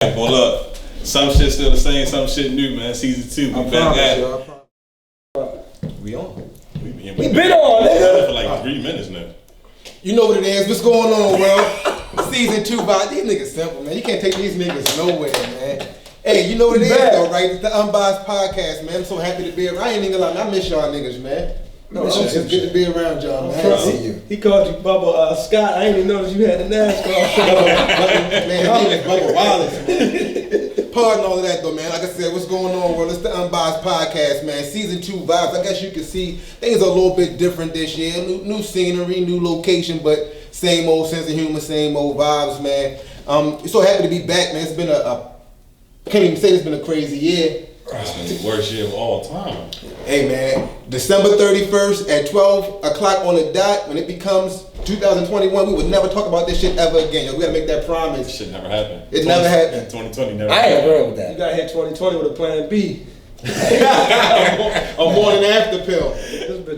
Hold up. Some shit still the same, some shit new, man. Season 2, we back at it. We on? We been on, nigga. For like 3 minutes now. You know what it is. What's going on, world? Season 2, but these niggas simple, man. You can't take these niggas nowhere, man. Hey, you know what it is, though, right? It's the UnBiased podcast, man. I'm so happy to be here. I ain't even gonna lie, I miss y'all niggas, man. No, it's good to be around y'all, man. I see you. He called you Bubba Scott. I ain't even noticed you had the NASCAR. Man, his name is Bubba Wallace, man. Pardon all of that, though, man. Like I said, what's going on, world? It's the UnBiased podcast, man. Season 2 vibes. I guess you can see things are a little bit different this year. New scenery, new location, but same old sense of humor, same old vibes, man. So happy to be back, man. It's been I can't even say it's been a crazy year. It's been the worst year of all time. Hey, man. December 31st at 12 o'clock on the dot, when it becomes 2021, we would never talk about this shit ever again. Yo, we gotta make that promise. This shit never happened. It never happened. 2020 never I happened. ain't agreeing with that. You gotta hit 2020 with a plan B. A morning after pill.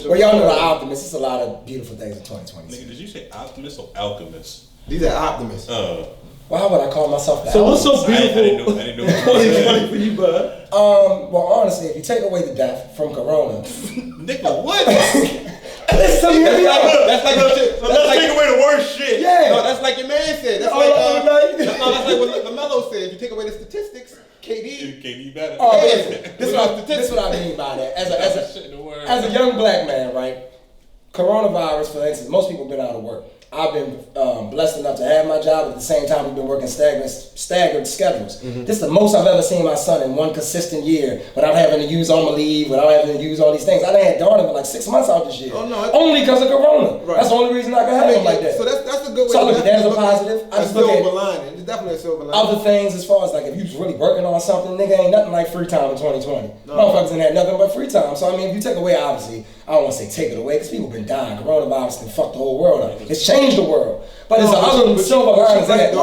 Well, y'all know the optimist. It's a lot of beautiful things in 2020. Nigga, did you say optimist or alchemist? These are optimists. Well, how would I call myself that? So what's so beautiful I didn't know 2020 for you, bud? Well, honestly, if you take away the death from Corona, Nigga, what? That's like your shit. Let's take away the worst shit. yeah. No, that's like your man said. That's like that's like what LaMelo said. If you take away the statistics, KD better. Oh, Yeah. listen, this is what I mean by that. As a young black man, right? Coronavirus, for instance, most people have been out of work. I've been blessed enough to have my job. At the same time, we've been working staggered schedules. Mm-hmm. This is the most I've ever seen my son in one consistent year without having to use on my leave, without having to use all these things. I done had Darwin for like 6 months out this year. Oh, no, only because of Corona. Right. That's the only reason I can have him like that. So that's a good way. So I look at that as a positive. I just look at silver lining. It's definitely a silver lining. other things as far as like if you was really working on something, nigga, ain't nothing like free time in 2020. Motherfuckers ain't had nothing but free time. So I mean, if you take away, obviously, I don't want to say take it away because people been dying. Coronavirus can fuck the whole world up. It's changed the world. But it's other silver linings in that.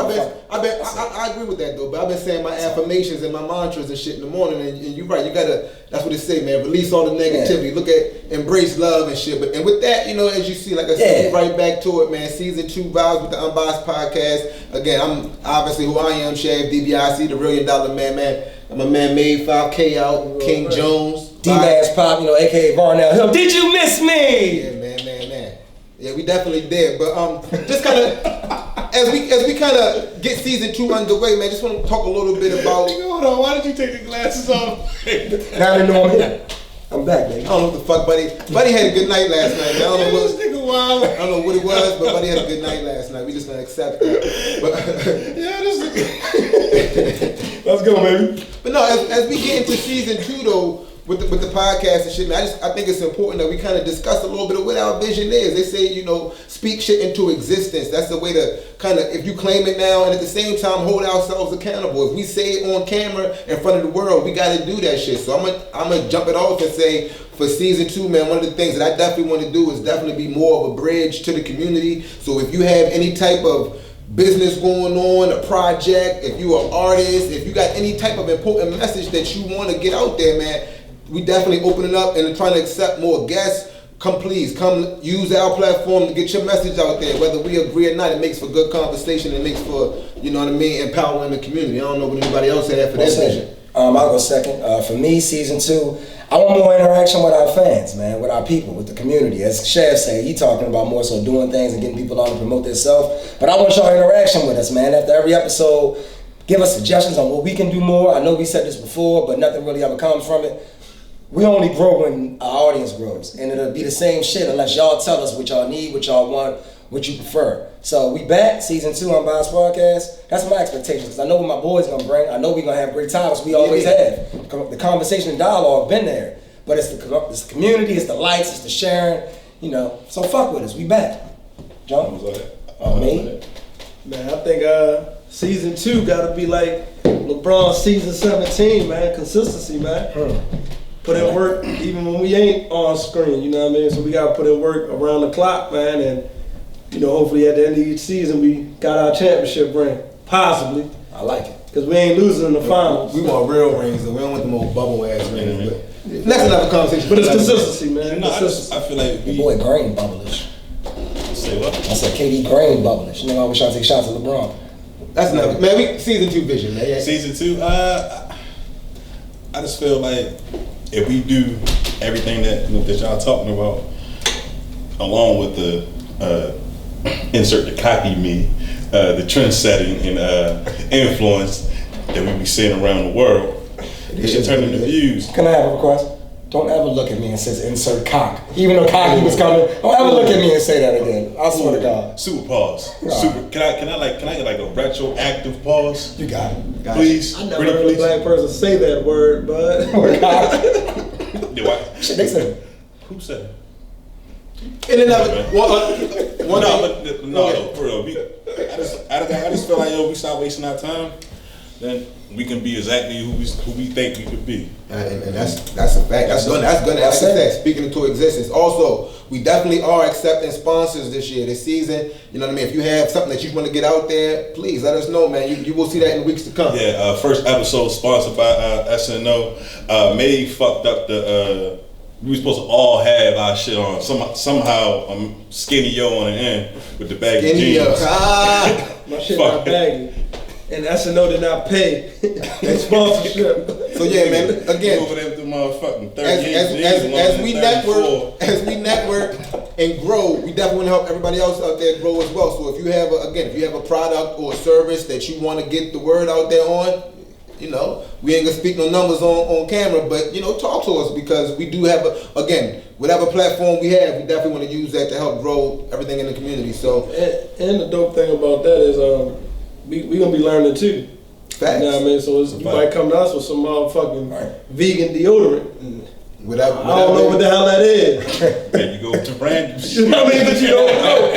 I agree with that though, but I've been saying my affirmations and my mantras and shit in the morning, and you're right, you gotta, that's what it say, man, release all the negativity, look at, embrace love and shit, and with that, you know, as you see, like I said, right back to it, man, season 2 vibes with the UnBiased podcast. Again, I'm obviously who I am, Shav, DBIC, the $1 million man, I'm a man made 5K out, King Jones. D-Bass Pop, you know, aka Varnell Hill. Did you miss me? Yeah, man. Yeah, we definitely did, but just kind of as we kind of get season 2 underway, man. Just want to talk a little bit about. Hold on, why did you take the glasses off? Now they know I'm here. I'm back, baby. I don't know what the fuck, buddy. Buddy had a good night last night. Man. I don't know what it was, but Buddy had a good night last night. We just gonna accept that. But let's go, baby. But no, as we get into season 2 though. With the podcast and shit, man, I think it's important that we kind of discuss a little bit of what our vision is. They say, you know, speak shit into existence. That's the way to kind of, if you claim it now, and at the same time hold ourselves accountable. If we say it on camera in front of the world, we got to do that shit. So I'm gonna jump it off and say, for season 2, man, one of the things that I definitely want to do is definitely be more of a bridge to the community. So if you have any type of business going on, a project, if you are an artist, if you got any type of important message that you want to get out there, man, we definitely opening up and trying to accept more guests. Come use our platform to get your message out there. Whether we agree or not, it makes for good conversation. It makes for, you know what I mean, empowering the community. I don't know what anybody else had for their vision. I'll go second. For me, season 2, I want more interaction with our fans, man, with our people, with the community. As Shav said, he talking about more so doing things and getting people on to promote themselves. But I want y'all interaction with us, man. After every episode, give us suggestions on what we can do more. I know we said this before, but nothing really ever comes from it. We only grow when our audience grows, and it'll be the same shit unless y'all tell us what y'all need, what y'all want, what you prefer. So we back, season 2 UnBiased podcast. That's my expectations, because I know what my boys gonna bring. I know we're gonna have great times. We always have. The conversation and dialogue been there, but it's the community, it's the likes, it's the sharing, you know. So fuck with us. We back. John? Me? Man, I think season 2 gotta be like LeBron season 17, man. Consistency, man. Put in work even when we ain't on screen, you know what I mean? So we gotta put in work around the clock, man, and you know, hopefully at the end of each season we got our championship ring. Possibly. I like it. Because we ain't losing in the finals. We want real rings, though. We don't want them old bubble ass rings. But that's another conversation. But it's consistency, man. No, I feel like your boy Green bubblish. Say what? I said KD Green bubblish. You know, I always trying to take shots at LeBron. That's enough, man. We season 2 vision, man. Yeah. Season 2, I just feel like if we do everything that that y'all talking about, along with the insert the cocky me, the trend setting and influence that we be seeing around the world, it should turn into views. Can I have a request? Don't ever look at me and say insert cock. Even though cocky was coming, don't ever look at me and say that again. I swear to God. Super pause. Super. Can I get like a retroactive pause? You got it. Please. I never heard a black person say that word, but Shit, they said it. Who said it? And then For real. I just feel like we stop wasting our time, then we can be exactly who we think we could be. And that's a fact. That's gonna like I said, speaking into existence. Also, we definitely are accepting sponsors this year, this season. You know what I mean? If you have something that you want to get out there, please let us know, man. You will see that in the weeks to come. Yeah, first episode sponsored by SNO. May fucked up the we were supposed to all have our shit on. Somehow Skinny Yo on the end with the baggy jeans. My shit not baggy. And SNO did not pay that sponsorship. So yeah, man. Again, over there with the motherfucking 38 as we network and grow, we definitely want to help everybody else out there grow as well. So if you have a product or a service that you want to get the word out there on, we ain't gonna speak no numbers on camera, but talk to us, because we do have whatever platform we have, we definitely want to use that to help grow everything in the community. So and the dope thing about that is we gonna be learning too. Facts. You know what I mean? So you might come to us with some motherfucking vegan deodorant. I don't know what the hell that is. There you go with the brand. You know what I mean? But you don't know.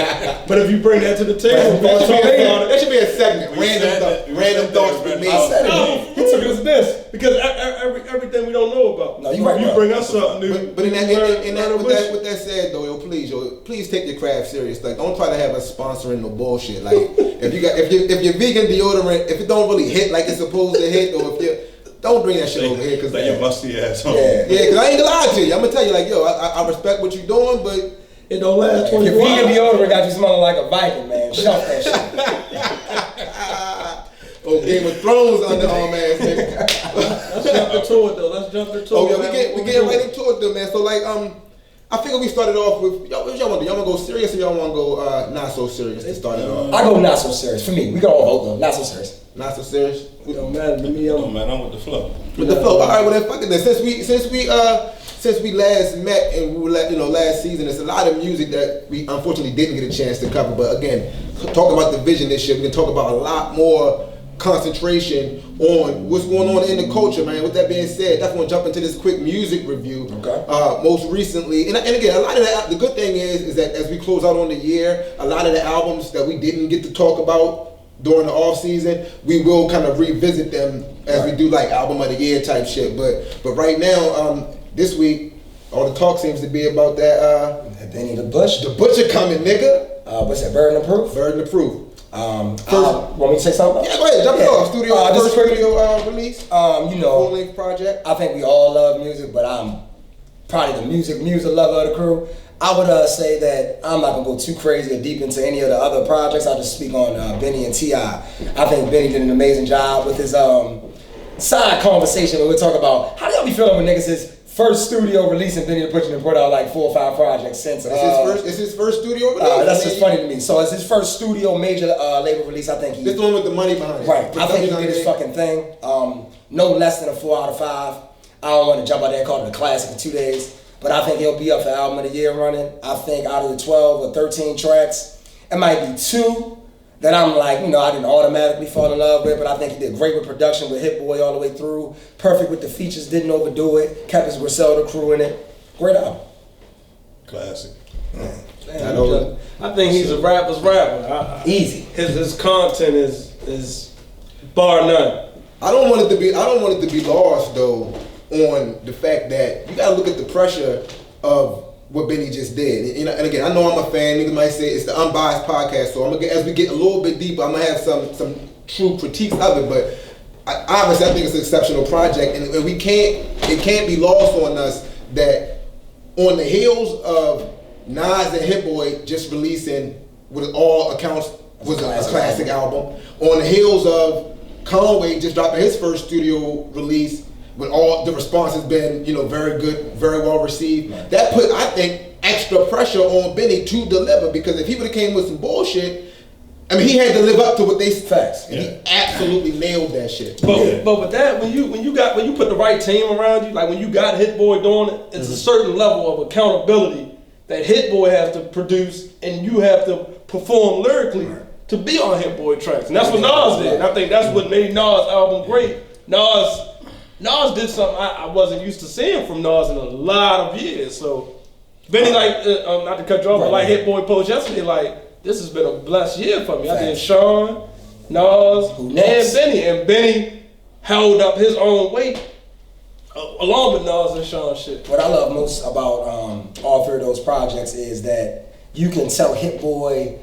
But if you bring that to the table, that should be a segment. Random thoughts for me. He took us this because everything we don't know about. No, you right. You bring us something new. But with that said, though, please take your craft serious. Like, don't try to have us sponsoring no bullshit. Like, if your vegan deodorant, if it don't really hit like it's supposed to hit, or if you don't bring that shit over here, because your musty ass home. Yeah, because I ain't gonna lie to you. I'm gonna tell you, like, yo, I respect what you're doing, but it don't last 24 hours. Your vegan deodorant got you smelling like a Viking, man. Shut that shit. Game of Thrones underarm ass, nigga. Let's jump into it, though. Let's jump into it. Oh yeah, we get right into it, though, man. So like, I figure we started off with y'all. What y'all want to do? Y'all want to go serious, or y'all want to go not so serious to start it off? I go not so serious. For me, we go all vote though. Not so serious. Not so serious. It don't matter to me. I'm with the flow. With the flow. All right, well then, fuck it then. Since we last met and we were last season, there's a lot of music that we unfortunately didn't get a chance to cover. But again, talking about the vision this year, we can talk about a lot more concentration on what's going on in the culture, man. With that being said, definitely want to jump into this quick music review. Okay. Most recently, and again, a lot of the good thing is that as we close out on the year, a lot of the albums that we didn't get to talk about during the off season, we will kind of revisit them as we do like album of the year type shit. But right now, this week, all the talk seems to be about that. Benny the Butcher. The Butcher coming, nigga. What's that? Burden of Proof. Burden of Proof. Want me to say something? Yeah, go ahead. Jump off. Studio release. Full length project. I think we all love music, but I'm probably the music lover of the crew. I would say that I'm not gonna go too crazy or deep into any of the other projects. I'll just speak on Benny and T.I. I think Benny did an amazing job with his side conversation where we're talking about how do y'all be feeling when niggas is first studio release and Benny the Butcher and put out like 4 or 5 projects since. It's his first studio release. That's just funny to me. So it's his first studio major label release. I think this one with the money behind it. Right. I think he did his fucking thing. No less than a 4 out of 5. I don't want to jump out there and call it a classic in 2 days. But I think he'll be up for album of the year running. I think out of the 12 or 13 tracks, it might be 2 that I'm like, I didn't automatically fall in love with, but I think he did great with production with Hit Boy all the way through. Perfect with the features, didn't overdo it. Kept his Griselda crew in it. Great album. Classic. Damn, I think he's a rapper's rapper. Easy. His content is bar none. I don't want it to be lost though on the fact that you gotta look at the pressure of what Benny just did. And again, I know I'm a fan. Niggas might say it's the UnBiased podcast, so as we get a little bit deeper, I'm gonna have some true critiques of it. But obviously, I think it's an exceptional project, and it can't be lost on us that on the heels of Nas and Hit Boy just releasing, with all accounts, was a classic album. On the heels of Conway just dropping his first studio release, with all the response has been, very good, very well received. Right. That put, I think, extra pressure on Benny to deliver, because if he would have came with some bullshit, I mean, he had to live up to what they facts, and he absolutely nailed that shit. But with that, when you put the right team around you, like when you got Hit Boy doing it, it's a certain level of accountability that Hit Boy has to produce, and you have to perform lyrically to be on Hit Boy tracks, and that's what Nas did. And I think that's what made Nas' album great. Nas did something I wasn't used to seeing from Nas in a lot of years. So Benny, not to cut you off, but like Hit Boy posted yesterday, like, this has been a blessed year for me. I did Sean, Nas, and Benny. And Benny held up his own weight along with Nas and Sean shit. What I love most about all three of those projects is that you can tell Hit Boy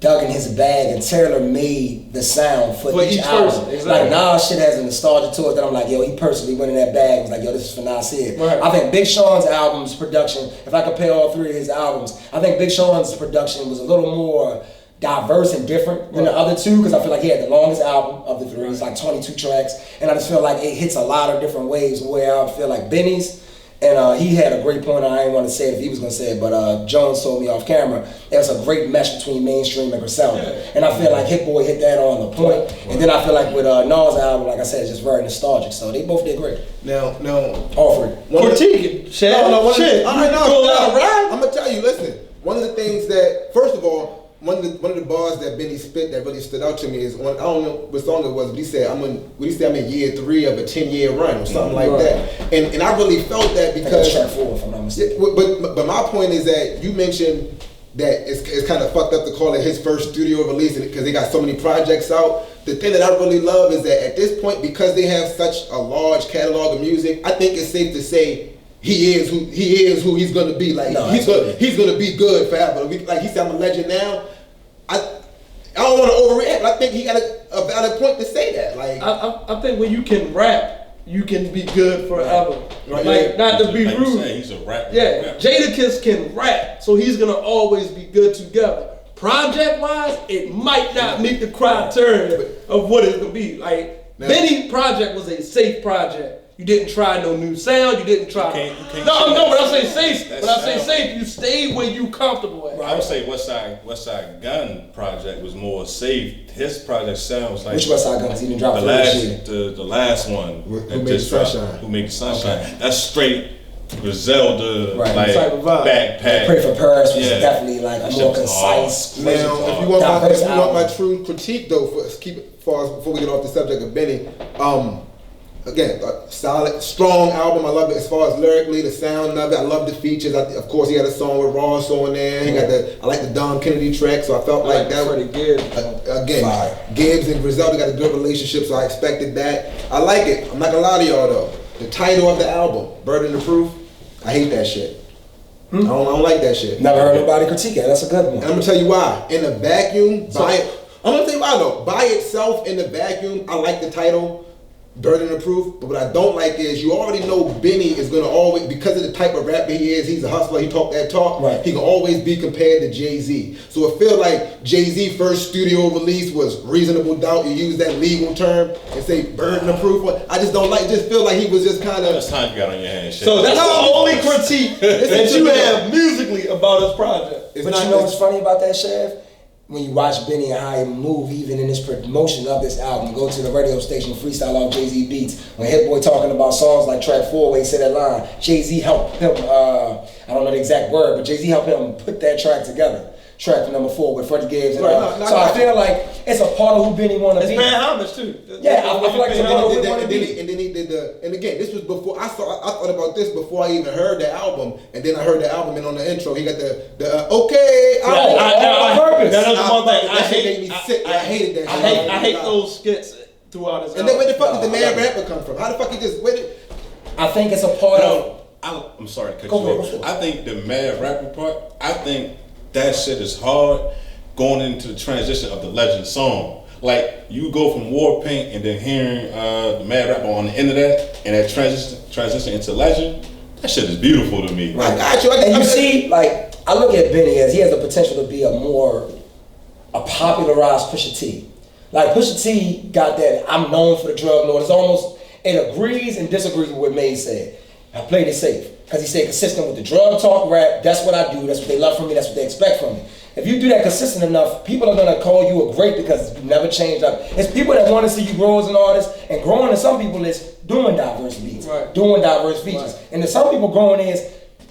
dug in his bag and Taylor made the sound for each album. Exactly. Like Nas shit has a nostalgia to it that I'm like, yo, he personally went in that bag and was like, yo, this is for Nasir. Right. I think Big Sean's album's production, if I compare all three of his albums, I think Big Sean's production was a little more diverse and different than the other two, because I feel like he had the longest album of the three. It's like 22 tracks, and I just feel like it hits a lot of different ways where I feel like Benny's. And he had a great point, I didn't want to say it if he was going to say it, but Jones told me off camera, there's a great mesh between mainstream and Griselda. And I feel like Hit Boy hit that on the point. And then I feel like with Nas' album, like I said, it's just very nostalgic. So they both did great. Now, all three. Critique it, Shad. Shit. I'm going to tell you, listen, one of the things that, first of all, one of the bars that Benny spit that really stood out to me is on, I don't know what song it was, but he said I'm in year 3 of a 10-year run or something like that, and I really felt that because track 4, if I'm not mistaken. But my point is that you mentioned that it's kind of fucked up to call it his first studio release because they got so many projects out. The thing that I really love is that at this point, because they have such a large catalog of music, I think it's safe to say he is who he's gonna be. Like he's gonna be good forever. Like he said, I'm a legend now. I don't want to overreact, but I think he got a valid point to say that. Like I think when you can rap, you can be good forever. Right. Like not to be rude. He's a rapper. Yeah, Jadakiss can rap, so he's gonna always be good together. Project wise, it might not meet the criteria of what it's gonna be. Like Benny project was a safe project. You didn't try no new sound. You didn't try. But I say safe. But I say safe. You stayed where you comfortable at. I would say West Side Gun project was more safe. His project sounds like which West Side Gun? Because he didn't drop the last one. Who Made the Sunshine? Who Made the Sunshine? Okay. That's straight Griselda, like backpack. Pray for Paris was definitely like a more concise. Now, if you want my true critique though, before we get off the subject of Benny, again, a solid, strong album. I love it as far as lyrically, the sound of it. I love the features. Of course, he had a song with Ross on there. He got I like the Dom Kennedy track, so I felt like that. Pretty good. Gibbs and Griselda got a good relationship, so I expected that. I like it. I'm not gonna lie to y'all though. The title of the album, Burden of Proof, I hate that shit. I don't like that shit. Never heard nobody critique it. That's a good one. And I'm gonna tell you why. In a vacuum, I'm gonna tell you why though. By itself, in the vacuum, I like the title. Burden of Proof, but what I don't like is you already know Benny is gonna always, because of the type of rapper he is, he's a hustler, he talk that talk, he can always be compared to Jay-Z. So I feel like Jay-Z first studio release was Reasonable Doubt. You use that legal term and say Burden of Proof. I just don't like, just feel like he was just kind of. That's time you got on your hands. So that's the only critique that you have musically about his project. But you know what's funny about that, Chef? When you watch Benny and how he move, even in his promotion of this album, go to the radio station, freestyle off Jay-Z beats. When Hit Boy talking about songs like track 4, where he said that line, Jay-Z helped him, I don't know the exact word, but Jay-Z helped him put that track together. Track number 4 with Freddie Gibbs and so I feel like it's a part of who Benny want to be. It's paying homage too. Yeah, I feel like it's a part of who he want to be. And then he did and again, this was before I thought about this before I even heard the album, and then I heard the album, and on the intro he got the okay. On purpose. That was one thing. That shit made me sick. I hated that shit. I hate those skits throughout his album. And then where the fuck did the mad rapper come from? How the fuck he just where did? I think it's a part of. I'm sorry to cut you off. I think the mad rapper part. I think that shit is hard. Going into the transition of the Legend song. Like, you go from War Paint and then hearing the Mad Rapper on the end of that, and that transition into Legend, that shit is beautiful to me. Right. I got you. And you see, like, I look at Benny as he has the potential to be a more popularized Pusha T. Like Pusha T got that I'm known for the drug lord. It's almost, it agrees and disagrees with what Maze said. I played it safe. Because he stayed consistent with the drug talk rap. That's what I do. That's what they love from me. That's what they expect from me. If you do that consistent enough, people are gonna call you a great because you never changed up. It's people that want to see you grow as an artist, and growing to some people is doing diverse beats, doing diverse features. Right. And to some people, growing is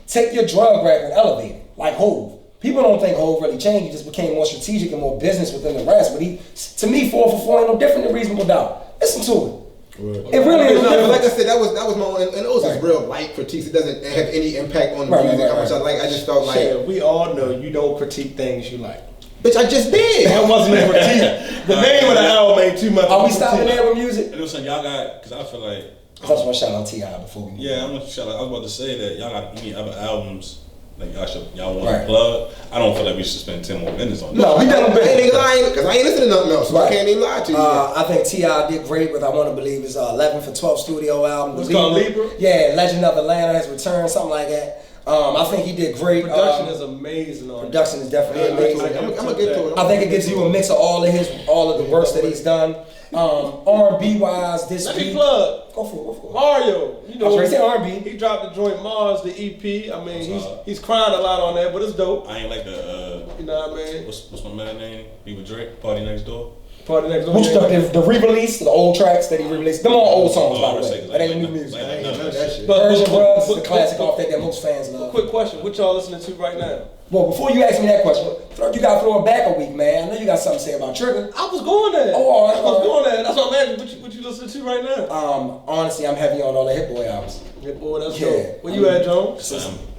take your drug rap and elevate it, like Hov. People don't think Hov really changed. He just became more strategic and more business within the rest. But he, to me, 4 for 4 ain't no different than Reasonable Doubt. Listen to it. Right. It really is. Like I said, that was my own, and it was just real light critiques. It doesn't have any impact on the music. How much I like. I just felt like we all know you don't critique things you like. Bitch, I just did. That wasn't a critique. The name of the album ain't too much. Are we stopping there with music? And listen, y'all got, because I feel like. I just want to shout out T.I. before we. Yeah, I'm gonna shout out. I was about to say that y'all got any other albums like y'all want to plug. I don't feel like we should spend 10 more minutes on. No, we done. I ain't lying because I ain't listening to nothing else, so I can't even lie to you. I think T.I. did great with I Want to Believe his 11 for 12 studio album. What's called Libra? Yeah, Legend of Atlanta has returned, something like that. I think he did great. Production is amazing. Production is definitely amazing. I'm gonna get to it. I think it gives you a mix of all of the works that he's done. R&B wise, this Let beat. me plug. Go for it. Mario, you know, he said R&B. He dropped the joint Mars, the EP. I mean, he's crying a lot on that, but it's dope. I ain't like the. You know what I mean? What's my man name? He with Drake. Party Next Door. Party Next Door. Which the re-release, the old tracks that he re-released. Them all old songs, by the way. That ain't new music. I ain't know that shit. Version Bros is the classic off that most fans love. Quick question: what y'all listening to right now? Well, before you ask me that question, you got to throw it back a week, man. I know you got something to say about Trigger. I was going there. Oh, all right. I was going there. That's what I'm asking. What you listening to right now? Honestly, I'm heavy on all the Hit Boy albums. Hit Boy, that's dope. Where you at, Jones?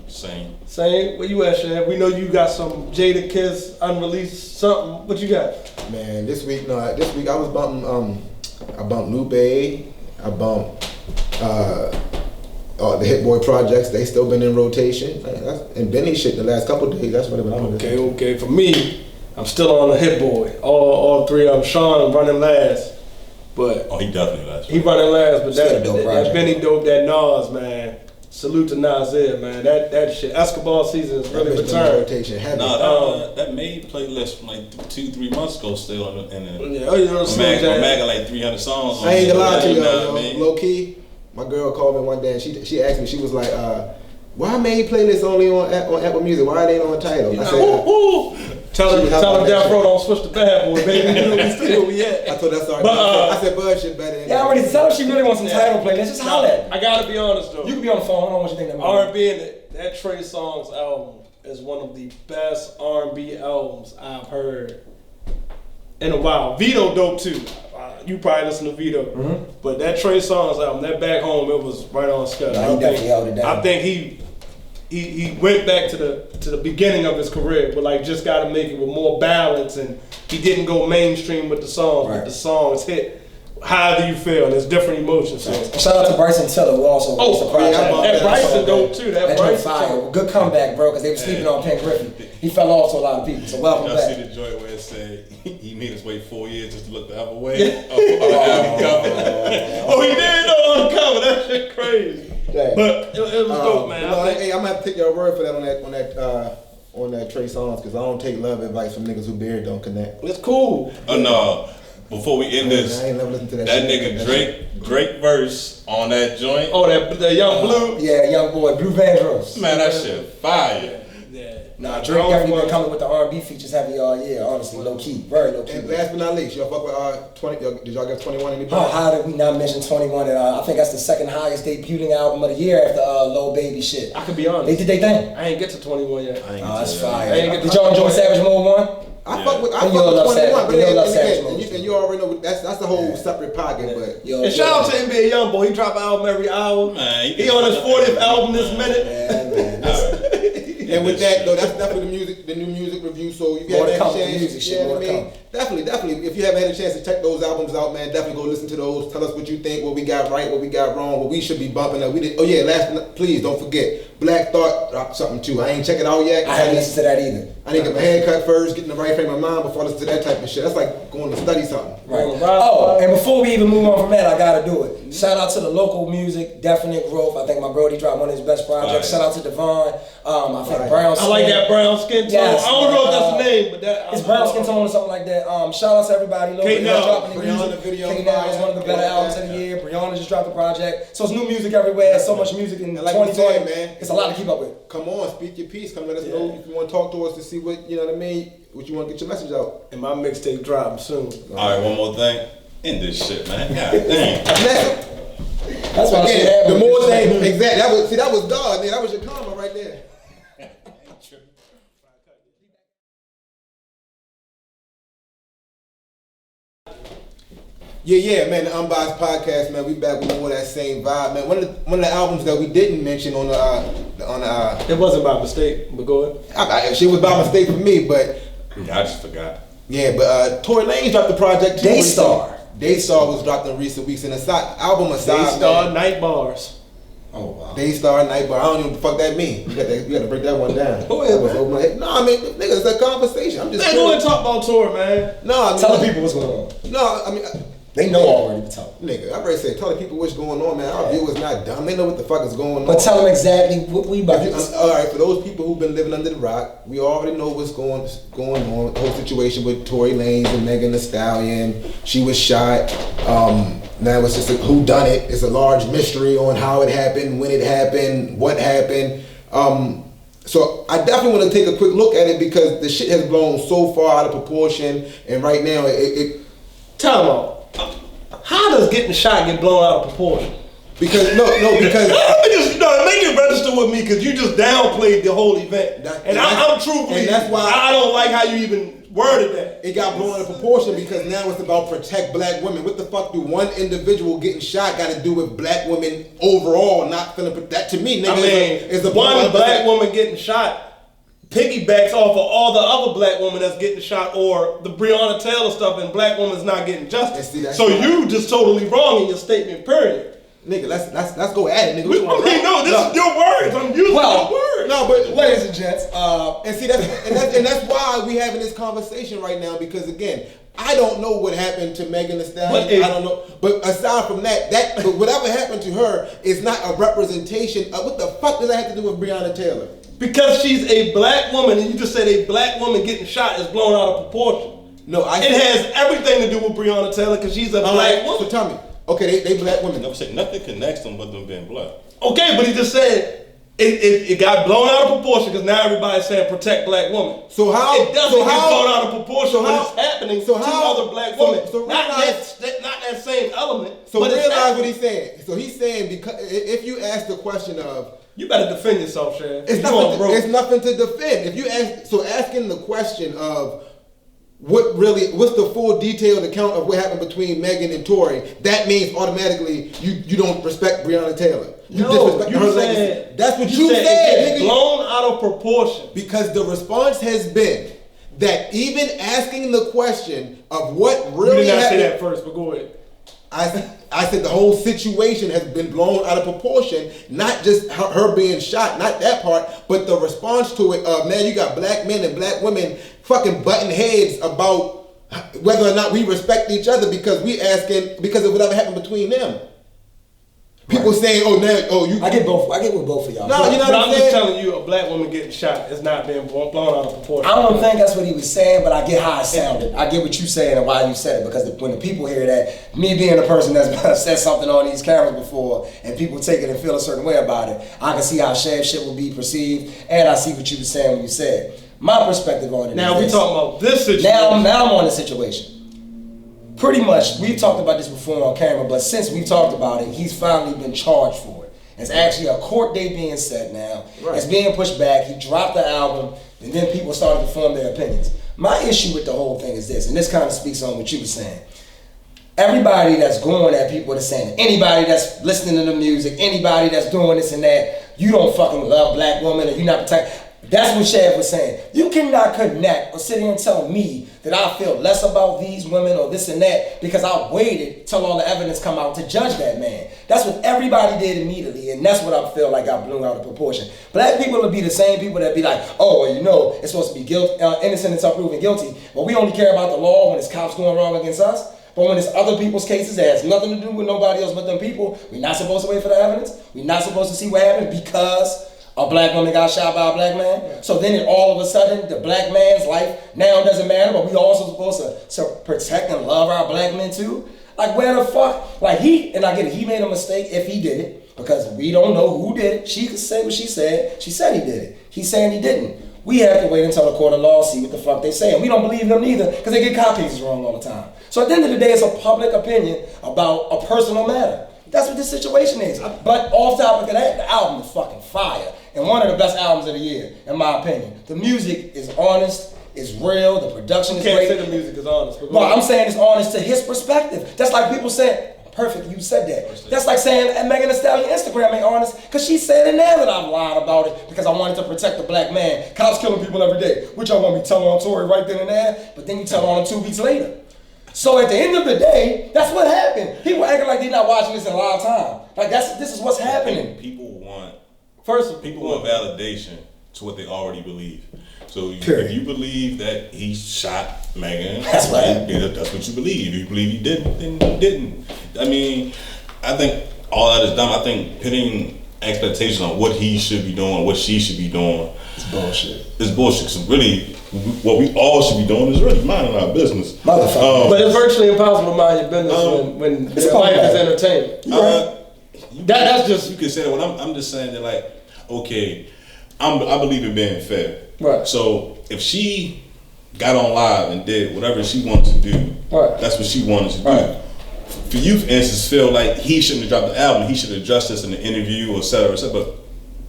Same. Where you at, Shad? We know you got some Jada Kiss unreleased something. What you got? Man, this week I was bumping. I bumped Lupe. I bumped the Hit Boy projects. They still been in rotation. And Benny shit the last couple of days. That's what I've been doing. Okay. For me, I'm still on the Hit Boy. All three of them. Sean running last. But he definitely last. He running last, but that Benny dope, that Nas, man. Salute to Nasir, man. That shit. Escobar season is really returned. That made playlist from like 2-3 months ago still in the Mag got like 300 songs on. I ain't gonna lie to you, low key. My girl called me one day and she asked me, she was like, why made playlists only on Apple Music? Why they ain't on Tidal? I said, Tell her Death Row don't switch the bad boy, baby. You know we still where we at. I told her sorry. I said, Bud shit better than that. I already tell her she really wants some Tidal playlists. Just holler at me. I gotta be honest though. You can be on the phone. I don't know what you think that R&B and that Trey Songz album is one of the best R&B albums I've heard in a while. Vito dope too. You probably listen to Vito, but that Trey Songz album, that Back Home, it was right on schedule. He definitely held it down. I think he went back to the beginning of his career, but like just got to make it with more balance, and he didn't go mainstream with the songs, but the songs hit. However you feel, there's different emotions. So. Shout out to Bryson Tiller, who also surprised. That Bryson dope too. That Bryson fire. Good comeback, bro, because they were sleeping on Pen Griffin. He fell off to a lot of people, so welcome back. I see the joint where it said he made us wait 4 years just to look the other way. Cover. Oh, he did on the cover. That shit crazy. Dang. But it was dope, man. Hey, I'm gonna have to take your word for that on that Trey Songz, because I don't take love advice from niggas who beard don't connect. It's cool. Oh no. Before we end this, I ain't never listened to that nigga Drake verse on that joint. Oh, that Young Blue? Yeah, Young Boy, Blue Vandross. Man, that shit fire. Yeah. Nah, Drake definitely been coming with the R&B features heavy all year, honestly, low key, very low key. And last but not least, y'all fuck with 20, did y'all get 21 any Oh, how did we not mention 21? And I think that's the second highest debuting album of the year after Lil Baby shit. I could be honest. They did their thing. I ain't get to 21 yet. That's fire. Did y'all enjoy Savage Mode 1? I fuck with 21, and you already know that's the whole separate pocket. But and shout out to NBA YoungBoy, he drop an album every hour. Man, he on his 40th album this minute. And with that though, that's definitely the new music review. So you got that chance. Definitely. If you haven't had a chance to check those albums out, man, definitely go listen to those. Tell us what you think, what we got right, what we got wrong, what we should be bumping up. Please don't forget, Black Thought dropped something too. I ain't check it out yet. I haven't listened to that either. I need to get my hair cut first, get in the right frame of mind before I listen to that type of shit. That's like going to study something. Right. Oh, and before we even move on from that, I gotta do it. Shout out to the local music, Definite Growth. I think my brody dropped one of his best projects. Shout out to Devon. I think Brown Skin. I like that Brown Skin tone. Yes, I don't know if that's the name, but that it's Brown Skin tone or something like that. Shout out to everybody. Dropping the music. Video K-Now is one of the better albums of the year. Brianna just dropped the project. So it's new music everywhere. There's so much music in 2020, man. It's a lot to keep up with. Come on, speak your piece. Come let us know if you want to talk to us to see what, you know what I mean, what you want to get your message out. And my mixtape dropping soon. All right, one more thing. End this shit, man. God damn. That's why Again, the more things, exactly. That was God, man. That was your karma right there. Yeah, man. The Unbiased podcast, man. We back with more of that same vibe, man. One of the albums that we didn't mention on the It wasn't by mistake, but go ahead. She was by mistake for me, but I just forgot. yeah, but Tory Lanez dropped the project too. Daystar was dropped in recent weeks, and the album aside, Daystar Night Bars. Oh wow. Daystar Night Bar. I don't even know what the fuck that mean. You got to break that one down. Go ahead, man. Over my head. No, I mean, nigga, it's a conversation. I'm just. Man, go ahead and talk about Tory, man. No, I mean, Tell the people what's going on. No, I mean. They know already, but tell them. Nigga, I already said, tell the people what's going on, man. Our viewers not dumb. They know what the fuck is going on. But tell them exactly what we about to do. All right, for those people who've been living under the rock, we already know what's going on. The whole situation with Tory Lanez and Megan Thee Stallion. She was shot. Now it's just a whodunit. It's a large mystery on how it happened, when it happened, what happened. So I definitely want to take a quick look at it because the shit has blown so far out of proportion, and right now it Tell them. How does getting shot get blown out of proportion? because make it register with me because you just downplayed the whole event. I'm truthfully, and that's why I don't like how you even worded that. It got blown out of proportion because now it's about protect black women. What the fuck do one individual getting shot got to do with black women overall not feeling that? To me, nigga, I mean, is a one black woman getting shot piggybacks off of all the other black women that's getting shot, or the Breonna Taylor stuff, and black women's not getting justice. So you just totally wrong in your statement, period. Nigga, let's go at it, nigga. This is your words. I'm using your words. No, but ladies and gents, and see that's why we having this conversation right now, because again, I don't know what happened to Megan Thee Stallion. I don't know, but aside from that but whatever happened to her is not a representation of what the fuck does that have to do with Breonna Taylor? Because she's a black woman, and you just said a black woman getting shot is blown out of proportion. No, it has everything to do with Breonna Taylor because she's a black woman. So tell me, okay, they black women. Never say nothing connects them but them being black. Okay, but he just said it got blown out of proportion because now everybody's saying protect black women. So how it doesn't get blown out of proportion when it's happening to other black women? Not that same element. So realize what he's saying. So he's saying because if you ask the question of, you better defend yourself, Shad. It's nothing to defend. If you asking the question of what's the full detailed account of what happened between Megan and Tory, that means automatically you don't respect Breonna Taylor. You disrespect her legacy. That's what you said, nigga. Blown out of proportion. Because the response has been that even asking the question of what really happened. You did not say that first, but go ahead. I said the whole situation has been blown out of proportion, not just her being shot, not that part, but the response to it of, man, you got black men and black women fucking butting heads about whether or not we respect each other because of whatever happened between them. People saying, I get with both of y'all. No, you know what I'm saying? just telling you, a black woman getting shot is not being blown out of proportion. I don't think that's what he was saying, but I get how it sounded. I get what you're saying and why you said it, because when the people hear that, me being a person that's said something on these cameras before, and people take it and feel a certain way about it, I can see how shit will be perceived, and I see what you were saying when you said. My perspective on it. Now we talking about this situation. Now I'm on the situation. Pretty much, we've talked about this before on camera, but since we've talked about it, he's finally been charged for it. It's actually a court date being set now. Right. It's being pushed back. He dropped the album, and then people started to form their opinions. My issue with the whole thing is this, and this kind of speaks on what you were saying. Everybody that's going at people that's saying, anybody that's listening to the music, anybody that's doing this and that, you don't fucking love black women, or you not protect. That's what Shad was saying. You cannot connect or sit here and tell me that I feel less about these women or this and that because I waited till all the evidence come out to judge that man. That's what everybody did immediately, and that's what I feel like I blew out of proportion. Black people will be the same people that be like, oh, well, you know, it's supposed to be innocent until proven guilty. But we only care about the law when it's cops going wrong against us. But when it's other people's cases that has nothing to do with nobody else but them people, we're not supposed to wait for the evidence. We're not supposed to see what happened because a black woman got shot by a black man. Yeah. So then all of a sudden, the black man's life now doesn't matter, but we also supposed to protect and love our black men too? Like, where the fuck? Like, and I get it, he made a mistake if he did it, because we don't know who did it. She could say what she said. She said he did it. He's saying he didn't. We have to wait until the court of law see what the fuck they say. And we don't believe them neither, because they get cop cases wrong all the time. So at the end of the day, it's a public opinion about a personal matter. That's what this situation is. But off topic of that, the album is fucking fire. And one of the best albums of the year, in my opinion. The music is honest, it's real, the production is great. You can't say the music is honest. Well, I'm saying it's honest to his perspective. That's like people saying, perfect, you said that. That's like saying Megan Thee Stallion Instagram ain't honest, because she said in there that I'm lying about it because I wanted to protect the black man. Cops killing people every day. Which I want me telling on Tory right then and there, but then you tell on him 2 weeks later. So at the end of the day, that's what happened. People acting like they're not watching this in live time. Like this is what's happening. People want validation to what they already believe. So if you believe that he shot Megan, that's right. That's what you believe. If you believe he didn't, then he didn't. I mean, I think all that is dumb. I think putting expectations on what he should be doing, what she should be doing, it's bullshit. It's bullshit. So really, what we all should be doing is really minding our business. Motherfucker. But it's virtually impossible to mind your business when your life is entertainment. That's just, you can say that. When I'm just saying that, like, okay, I believe in being fair. Right. So if she got on live and did whatever she wanted to do, right, that's what she wanted to do. Right. For you, for instance, feel like he shouldn't have dropped the album. He should have addressed this in the interview, or et cetera, et cetera. But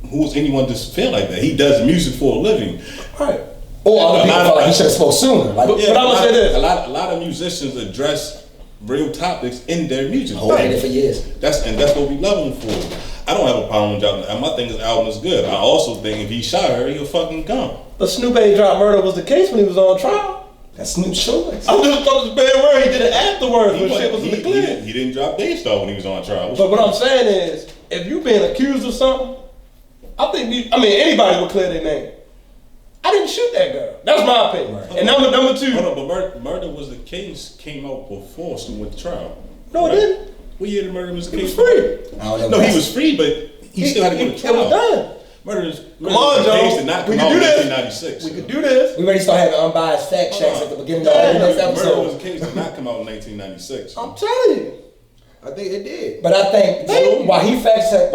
who's anyone to feel like that? He does music for a living. Right. Or other people feel like he should have spoke sooner. Like, but I'm gonna say this: a lot of musicians address real topics in their music. Holding it for years. That's what we love him for. I don't have a problem with dropping the album. I think his album is good. I also think if he shot her, he'll fucking come. But Snoop ain't dropped Murder was the case when he was on trial. That's Snoop's choice. I'm just talking about bad word. He did it afterwards when shit was in the clear. He didn't drop Daystar when he was on trial. But what I'm saying is, if you being accused of something, I think anybody would clear their name. I didn't shoot that girl. That's my opinion. Right. And number two. Hold on, but Murder was the case came out before Snoop went to trial. No, right? It didn't. What year did Murder was the case? He was free. No, he was free, but he still had to go to trial. It was done. Come on, Joe. We can do this. We can do this. We already start having unbiased fact checks at the beginning of the next episode. Murder was the case did not come out in 1996. I'm telling you. I think it did. But I think while he fact checked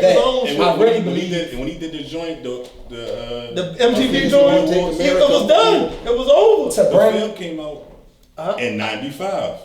that, I really believe that when he did the joint, the MTV joint, it was done. It was over. The film came out in 95.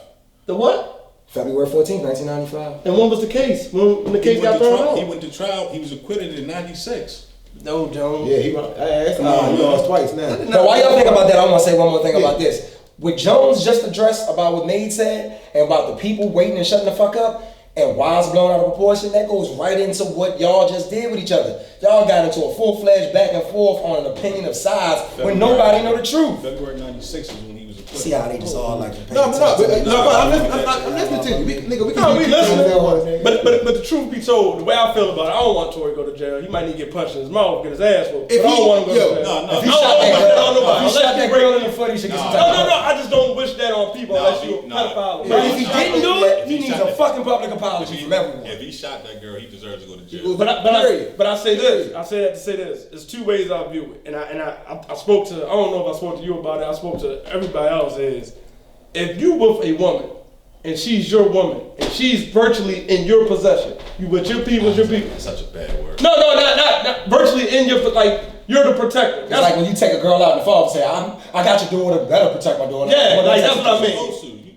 The what? February 14th, 1995. And when was the case? When the case got thrown out? He went to trial. He was acquitted in 96. No, Jones. Yeah, he lost twice now. Now, while y'all think about that, I want to say one more thing about this. What Jones just addressed about what Made said and about the people waiting and shutting the fuck up and why it's blown out of proportion, that goes right into what y'all just did with each other. Y'all got into a full-fledged back and forth on an opinion of sides when nobody know the truth. February 96 is when he was acquitted. See how they just all like to pay No, I'm listening to you. We listening. But the truth be told, the way I feel about it, I don't want Tory to go to jail. He might need to get punched in his mouth, get his ass whooped. But I don't want him to go to jail. If he shot that girl in the foot, he should get some time. No, I just don't wish that on people unless you're a pedophile. But if he didn't do it, he needs a fucking public apology from everyone. If he shot that girl, he deserves to go to jail. But I say this. I say that to say this. There's two ways I view it, and I spoke to. I don't know if I spoke to you about it. I spoke to everybody else. Is if you with a woman and she's your woman and she's virtually in your possession, you with your people, That's such a bad word. No, not virtually in your you're the protector. It's like when you take a girl out in the fall and say, I got your daughter, better protect my daughter. Yeah, that's what I mean.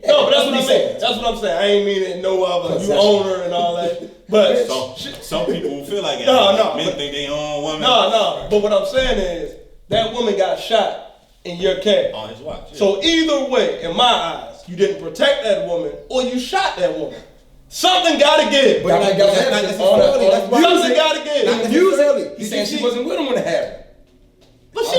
No, but that's what I mean. That's what I'm saying. I ain't mean it no other. You own her and all that. But some people will feel like it. No. Men think they own women. No. But what I'm saying is that woman got shot in your case. On his watch. Yeah. So either way, in my eyes, you didn't protect that woman or you shot that woman. Something gotta give. Something gotta give. Not He said she wasn't with him when it happened.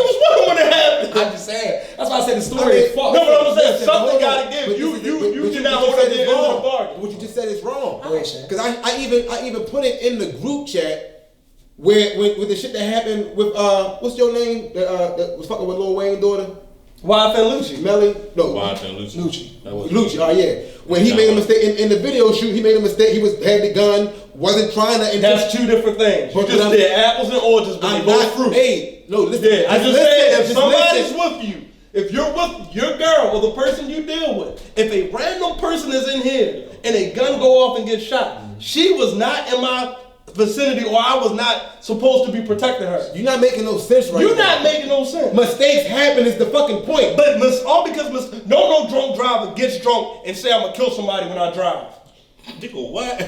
was with him when it happened. I'm just saying. That's why I said the story is fucked. No, but I'm saying Listen, something hold on. got to give. But You did not what hold you up said the is end of the wrong. bargain. What you just said is wrong. Go ahead, Shay. Because I even put it in the group chat where with the shit that happened with what's your name that was fucking with Lil Wayne's daughter. Why and Lucci? Melly? No. Wild and Lucci. That was Lucci, oh yeah. When he made a mistake in the video shoot, he made a mistake. He had the gun, wasn't trying to. That's two different things. You But just I'm- did apples and oranges, but I'm they both not fruit. Hey, no, listen. Yeah, I just listen, said if just somebody's listen. with you, if you're with your girl or the person you deal with, if a random person is in here and a gun go off and get shot, she was not in my vicinity or I was not supposed to be protecting her. You're not making no sense right You're now. not making no sense. Mistakes happen is the fucking point. But all because no drunk driver gets drunk and say I'm gonna kill somebody when I drive. Nigga, what?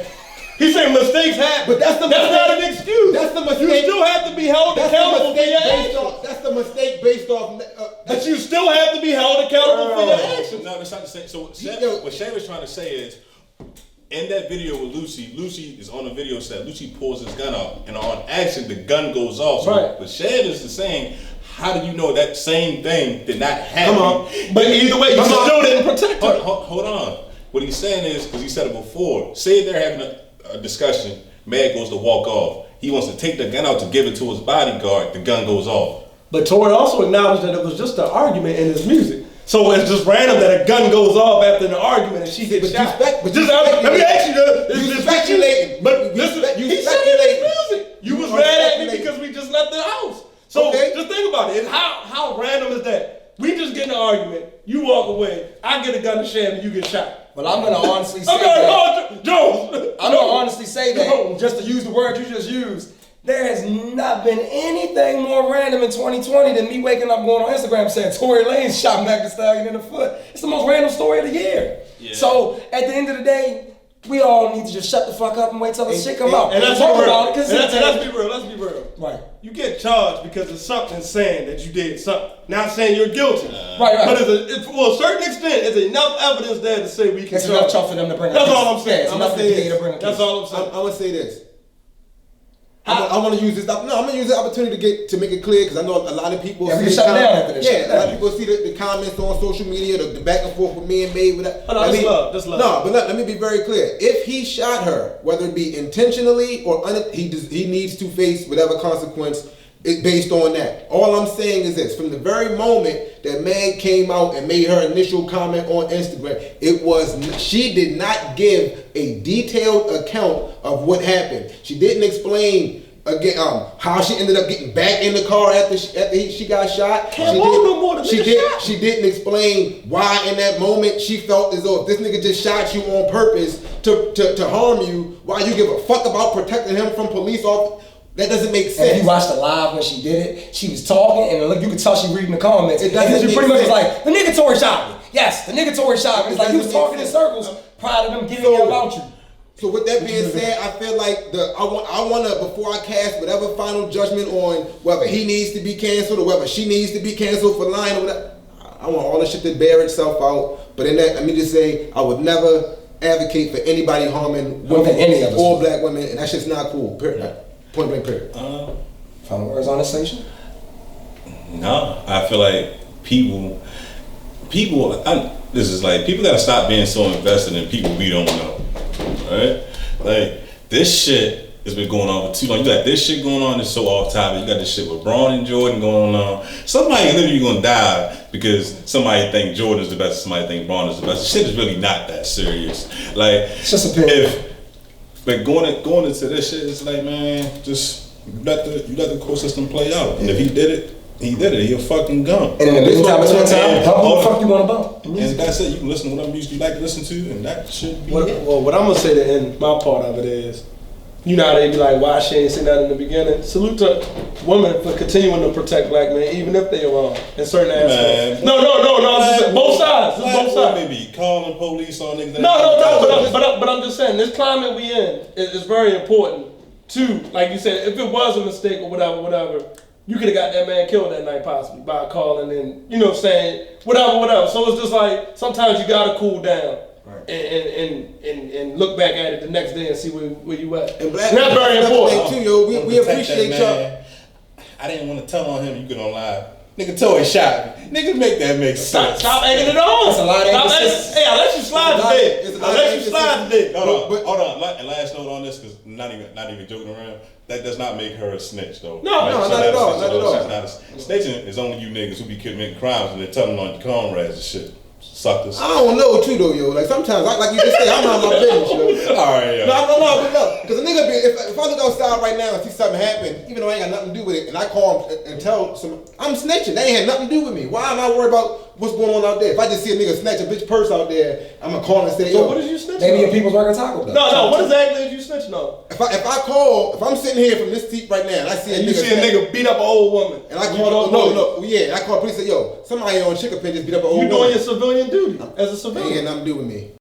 He's saying mistakes happen. But that's not an excuse. That's the mistake. You still have to be held accountable for your actions. That's the mistake based off. But you still have to be held accountable for your actions. No, that's not the same. So Yo. what Shay was trying to say is, in that video with Lucy is on a video set. Lucy pulls his gun out, and on action, the gun goes off. So Right. But Shay is saying, how do you know that same thing did not happen? Come on. But either way, you still didn't protect her. Hold on. What he's saying is, because he said it before, say they're having a discussion, Mad goes to walk off. He wants to take the gun out to give it to his bodyguard, the gun goes off. But Tory also acknowledged that it was just an argument in his music. So it's just random that a gun goes off after an argument and she gets shot. Let Let me ask you this. You speculating. But listen, You he said speculating. it in his music. You was are mad at me speculating. because we just left the house. So Okay. just think about it. How random is that? We just get in an argument, you walk away, I get a gun to sham and you get shot. But I'm gonna honestly say I'm that. like, Jones. I'm gonna honestly say that, Jones. just to use the word you just used, there has not been anything more random in 2020 than me waking up going on Instagram saying Tory Lanez shot Meg Thee Stallion in the foot. It's the most random story of the year. Yeah. So at the end of the day, we all need to just shut the fuck up and wait till the shit come out. And let's talk be real. about it, 'cause Let's be real. Let's be real. Right. You get charged because of something saying that you did something. Not saying you're guilty. Right. But to a certain extent, there's enough evidence there to say we can It's charge. enough trouble for them to bring a That's case. all I'm saying. Yeah, it's I'm enough gonna for say the DA to this. bring a case. That's all I'm saying. I'm gonna say this. I'm gonna use this. No, I'm gonna use the opportunity to make it clear because I know a lot of people. Yeah, we see can the shut down after this. Yeah, Shut a lot down. of people see the comments on social media, the back and forth with me and May. With that. Oh, no, that's love. No, but let me be very clear. If he shot her, whether it be intentionally or he needs to face whatever consequence based on that. All I'm saying is this: from the very moment that Meg came out and made her initial comment on Instagram, she did not give a detailed account of what happened. She didn't explain again how she ended up getting back in the car after she got shot. Can't walk no more than She get shot. She didn't explain why in that moment she felt as though if this nigga just shot you on purpose to harm you, why you give a fuck about protecting him from police officers. That doesn't make And if sense. you watched the live when she did it, she was talking, and look, you could tell she reading the comments. It And doesn't she make pretty much was sense. like, the nigga Tory shot me. Yes, the nigga Tory shot me. It's It like he was doesn't make talking in sense. circles prior to them getting So- about you. So with that being said, I feel like I want to before I cast whatever final judgment on whether he needs to be canceled or whether she needs to be canceled for lying or whatever, I want all this shit to bear itself out. But in that, let me just say, I would never advocate for anybody harming women any of us or would. black women, and that's just not cool. Period. Point blank. Period. Final words on this station? No, I feel like people gotta stop being so invested in people we don't know, right? Like, this shit has been going on for too long. You got this shit going on that's so off topic. You got this shit with Braun and Jordan going on. Somebody literally gonna die because somebody think Jordan is the best, somebody think Braun is the best. Shit is really not that serious. Like, It's just opinion. But going into this shit, it's like, man, just you let the court system play out. And if he did it, he did it. He a fucking gun. And in the meantime, between time, bump who the Hold fuck on. you want to bump? And that's it. You can listen to whatever music you like to listen to, and that should be it. What I'm gonna say to end my part of it is, you know how they be like, why she ain't say that in the beginning? Salute to women for continuing to protect black men, even if they are wrong in certain aspects. Man. No. I'm just saying, both sides. It's both sides. Maybe calling police on niggas. But I'm just saying, this climate we in is very important too. Like you said, if it was a mistake or whatever, you could have got that man killed that night possibly by calling and, you know, saying whatever. So it's just like, sometimes you gotta cool down. Right. And look back at it the next day and see where you at. And black that's very important. Too, yo. We appreciate y'all. I didn't want to tell on him. You get on live. Nigga Tory shot me. Nigga make that make sense. Stop egging it on. That's a lot of inconsistency. Hey, I let you slide today. I let you slide today. Hold on. And last note on this, because not even joking around. That does not make her a snitch, though. No, not at all. Snitching is only you niggas who be committing crimes and they're telling on your comrades and shit. Suckers. I don't know too though, yo. Like sometimes, like you just say, I'm out of my business, yo. All right, yo. No, because a nigga be if I look outside right now and see something happen, even though I ain't got nothing to do with it, and I call him and tell some, I'm snitching. They ain't had nothing to do with me. Why am I worried about what's going on out there? If I just see a nigga snatch a bitch purse out there, I'm gonna call and say, yo. So what is you snitching? Maybe on? your people's working Taco Bell. No. What exactly is you snitching on? If I'm sitting here from this seat right now and I see a nigga beat up an old woman, and I call and I call police and say, yo, somebody on Chicken Pen just beat up an old woman. You doing your civilian duty as a civilian. Ain't nothing to do with me.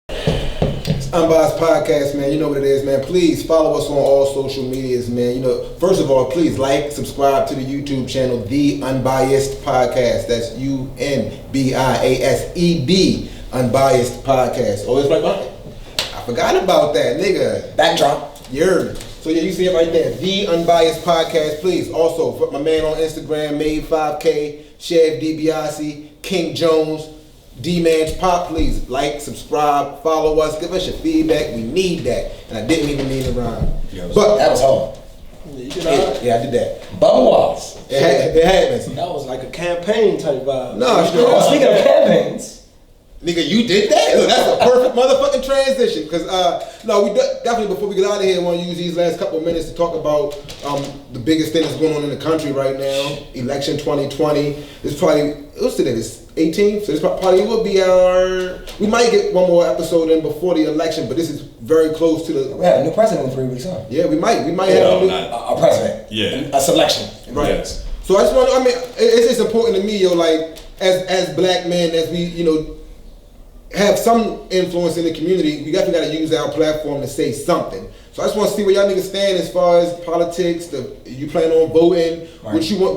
It's UnBiased Podcast, man. You know what it is, man. Please follow us on all social medias, man. You know, first of all, please like, subscribe to the YouTube channel, The UnBiased Podcast. That's UnBiased, Unbiased Podcast. Oh, it's like, I forgot about that, nigga. Backdrop. You heard me. So yeah, you see it right there. The UnBiased Podcast. Please also for my man on Instagram, Made 5K, Chef DiBiase, King Jones, D-Man's Pop. Please like, subscribe, follow us, give us your feedback. We need that. And I didn't even mean to rhyme. But That was hard. yeah, I did that. Bubba Wallace. It happens. That was like a campaign type vibe. No, Speaking of campaigns. nigga, you did that? Look, that's a perfect motherfucking transition. Because, no, we definitely, before we get out of here, I want to use these last couple of minutes to talk about the biggest thing that's going on in the country right now. Election 2020. It's probably, what's today? This 18th? So this probably will be we might get one more episode in before the election, but this is very close to the... We have a new president in 3 weeks, huh? Yeah, we might have a new... A president. Yeah. A selection. Right. Yes. So I just want to, it's just important to me, yo, like, as black men, as we, have some influence in the community, we definitely got to use our platform to say something. So I just want to see where y'all niggas stand as far as politics. You plan on voting? Right. What you want?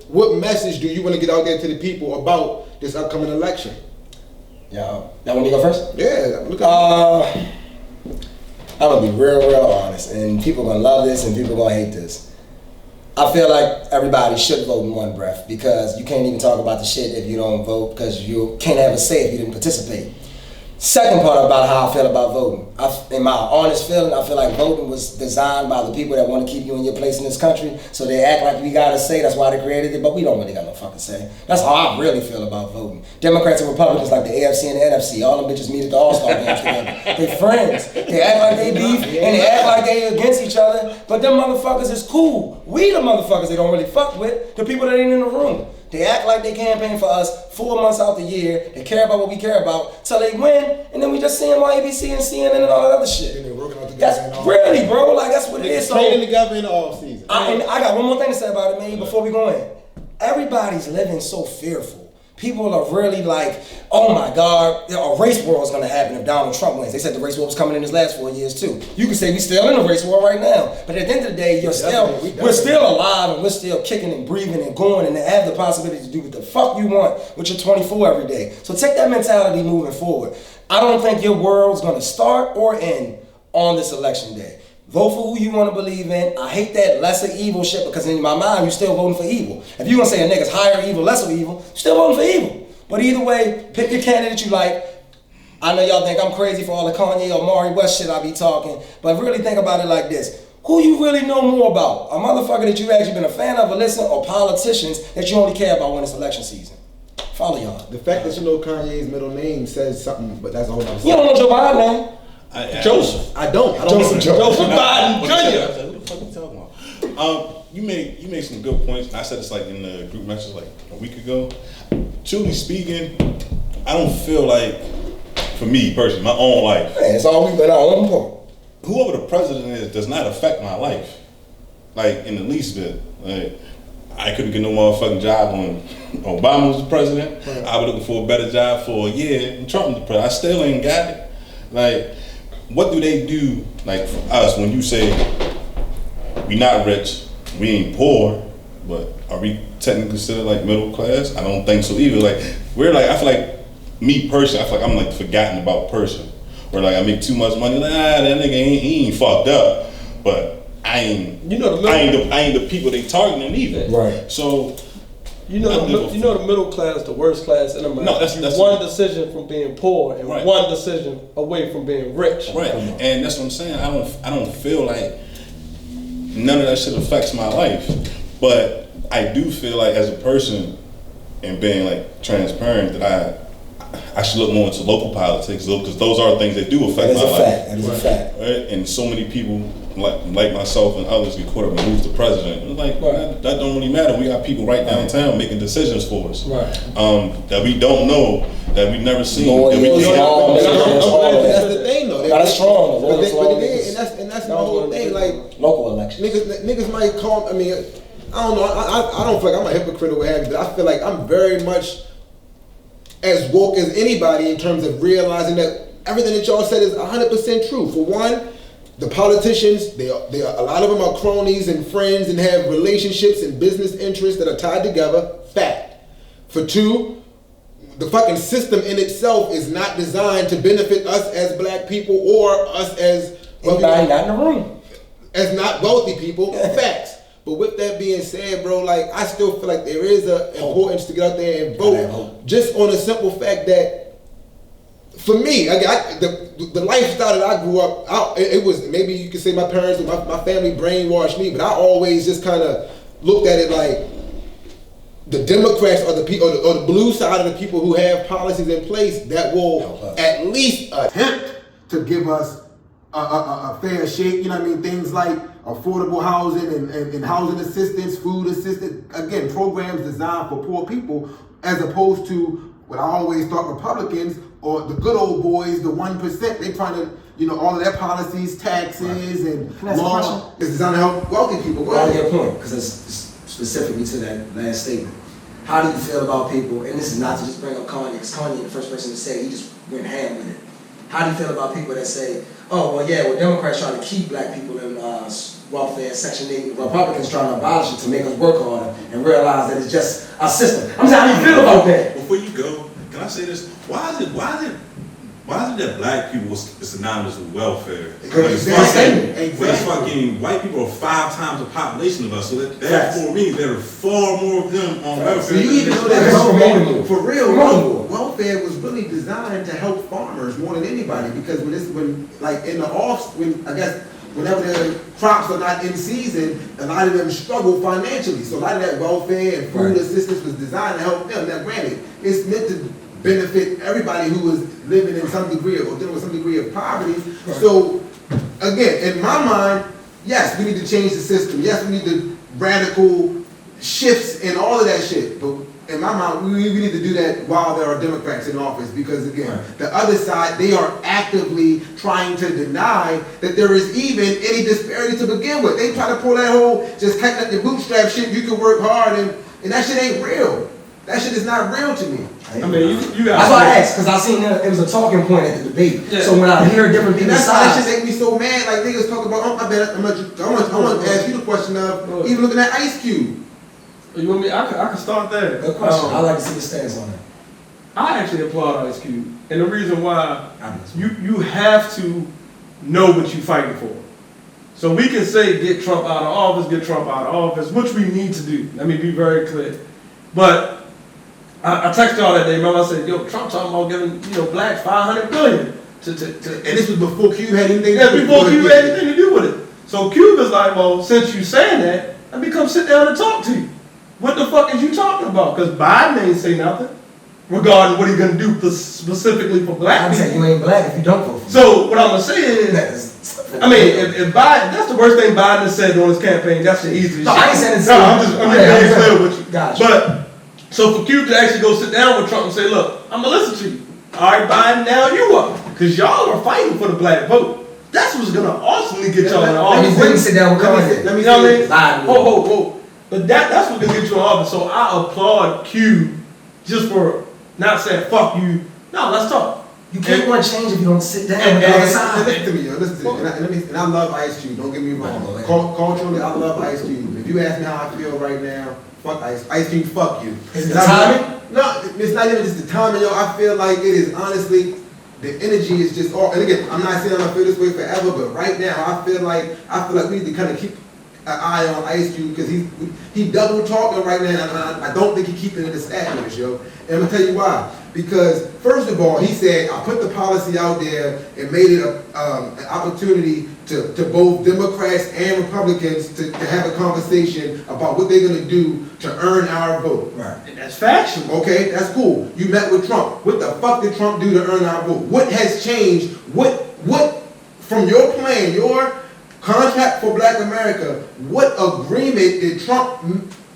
What message do you want to get out there to the people about this upcoming election? Yeah. Y'all want me to go first? Yeah. Look at I'm gonna be real honest, and people gonna love this, and people gonna hate this. I feel like everybody should vote in one breath because you can't even talk about the shit if you don't vote because you can't have a say if you didn't participate. Second part about how I feel about voting. In my honest feeling, I feel like voting was designed by the people that want to keep you in your place in this country, so they act like we got a say, that's why they created it, but we don't really got no fucking say. That's how I really feel about voting. Democrats and Republicans like the AFC and the NFC, all them bitches meet at the All-Star games together. They friends. They act like they beef, and they act like they against each other, but them motherfuckers is cool. We the motherfuckers they don't really fuck with, the people that ain't in the room. They act like they campaign for us 4 months out the year. They care about what we care about till they win, and then we just see them on ABC and CNN and all that other shit. they're working out together. That's really, bro. Like that's what it is. So training together in the off season. and I got one more thing to say about it, man. Before we go in, everybody's living so fearful. People are really like, oh my God, a race war is gonna happen if Donald Trump wins. They said the race war was coming in his last 4 years too. You can say we still in a race war right now, but at the end of the day, we're still alive and we're still kicking and breathing and going and have the possibility to do what the fuck you want with your 24 every day. So take that mentality moving forward. I don't think your world's gonna start or end on this election day. Vote for who you want to believe in. I hate that lesser evil shit because in my mind, you're still voting for evil. If you're going to say a nigga's higher evil, lesser evil, you're still voting for evil. But either way, pick your candidate you like. I know y'all think I'm crazy for all the Kanye or Maury West shit I be talking, but really think about it like this. Who you really know more about? A motherfucker that you've actually been a fan of or listen, or politicians that you only care about when it's election season? Follow y'all. The fact that you know Kanye's middle name says something, but that's all I'm saying. You don't know Joe Biden name? Joseph. I don't Joseph Biden Jr. Who the fuck you talking about? You made some good points. I said this like in the group message like a week ago. Truly speaking, I don't feel like, for me personally, my own life. Man, it's all we been our own part. Whoever the president is does not affect my life, like in the least bit. Like I couldn't get no motherfucking job when Obama was the president. Right. I was looking for a better job for a year and Trump was the president. I still ain't got it. Like, what do they do, like, for us when you say we not rich, we ain't poor, but are we technically considered like middle class? I don't think so either. Like, we're like, I feel like, me personally, I feel like I'm like forgotten about person. Where like I make too much money, like, that nigga he ain't fucked up. But I I ain't the people they targeting either. Right. So the middle class, the worst class in America. No, that's one decision from being poor and right. one decision away from being rich. Right, and that's what I'm saying. I don't feel like none of that shit affects my life, but I do feel like as a person and being like transparent that I should look more into local politics because those are things that do affect my life. That is a fact. Right, and so many people like myself and others get caught up in who's the president. It's like that don't really matter. We got people right downtown making decisions for us. Right. That we don't know, that we never seen. That's the thing though. That's strong. But that's the whole thing. Like local elections. Niggas might call. I mean, I don't know. I don't feel like I'm a hypocrite or what have you, but I feel like I'm very much as woke as anybody in terms of realizing that everything that y'all said is 100% true. For one, the politicians, they are a lot of them are cronies and friends and have relationships and business interests that are tied together. Fact. For two, the fucking system in itself is not designed to benefit us as black people or us as anybody not in the room. As not wealthy people. Facts. But with that being said, bro, like I still feel like there is an importance to get out there and vote, just on a simple fact that, for me, the lifestyle that I grew up, it was, maybe you could say my parents or my family brainwashed me, but I always just kind of looked at it like the Democrats or the people or the blue side of the people who have policies in place that will at least attempt to give us a fair shake. You know what I mean? Things like affordable housing and housing assistance, food assistance, again, programs designed for poor people, as opposed to what I always thought Republicans or the good old boys, the 1%, they trying to, all of their policies, taxes, and law is designed to help wealthy people. Well, your point, because it's specifically to that last statement. How do you feel about people, and this is not to just bring up Kanye, because Kanye, the first person to say, he just went ham with it. How do you feel about people that say, Democrats trying to keep black people in welfare, Section 8, Republicans trying to abolish it to make us work harder and realize that it's just a system. I'm saying, how do you feel about that? Before you go, can I say this? Why is it that black people is synonymous with welfare? Because it's fucking white people are 5 times the population of us, so that means there are far more of them on welfare. So you even know that for real, welfare was really designed to help farmers more than anybody, because whenever the crops are not in season, a lot of them struggle financially. So a lot of that welfare and food assistance was designed to help them. Now granted, it's meant to benefit everybody who is living in some degree or dealing with some degree of poverty. Right. So again, in my mind, yes, we need to change the system. Yes, we need the radical shifts and all of that shit. But in my mind, we need to do that while there are Democrats in office, because again, the other side, they are actively trying to deny that there is even any disparity to begin with. They try to pull that whole just tighten up your bootstrap shit, you can work hard, and that shit ain't real. That shit is not real to me. I mean, you got. That's why I asked, because I seen it was a talking point at the debate. Yeah. So when I hear different people's sides, that shit make me so mad. Like niggas talk about, I want to ask you the question of even looking at Ice Cube. You want me? I can start there. Good question. I'd like to see the stance on that. I actually applaud Ice Cube, and the reason why you have to know what you're fighting for. So we can say get Trump out of office, which we need to do. Let me be very clear. But I texted y'all that day, remember I said, Trump talking about giving blacks $500 billion to and this was before Cube had anything. Yeah, before Cube had anything to do with it. So Cube is like, well, since you saying that, let me come sit down and talk to you. What the fuck is you talking about? Because Biden ain't say nothing regarding what he's gonna do specifically for black people. I'm saying you ain't black if you don't vote for him. So what I'm gonna say is, I mean, if Biden, that's the worst thing Biden has said on his campaign. That shit easily. No, I ain't saying it's. No, I'm just being clear with you. Gotcha. But so for Cube to actually go sit down with Trump and say, look, I'm gonna listen to you. All right, Biden, now you up, because y'all are fighting for the black vote. That's what's gonna ultimately get y'all in office. Let me sit down with Kanye. Let me know what I mean? Whoa. But that's what's gonna get you in office. So I applaud Cube just for not saying fuck you. No, let's talk. You can't want change if you don't sit down with the other side. Listen to me, listen to me. And I love Ice Cube. Don't get me wrong. Culturally, I love Ice Cube. If you ask me how I feel right now, fuck Ice Cube. Fuck you. Is it the timing? No, it's not even just the timing, yo. I feel like it is honestly. The energy is just all, and again, I'm not saying I'm gonna feel this way forever, but right now I feel like we need to kind of keep eye on Ice Cube because he double talking right now, and I don't think he's keeping it a status, yo. And I'm gonna tell you why. Because first of all, he said I put the policy out there and made it an opportunity to both Democrats and Republicans to have a conversation about what they're gonna do to earn our vote. Right. And that's factual. Okay, that's cool. You met with Trump. What the fuck did Trump do to earn our vote? What has changed? What from your plan, your contract for Black America, what agreement did Trump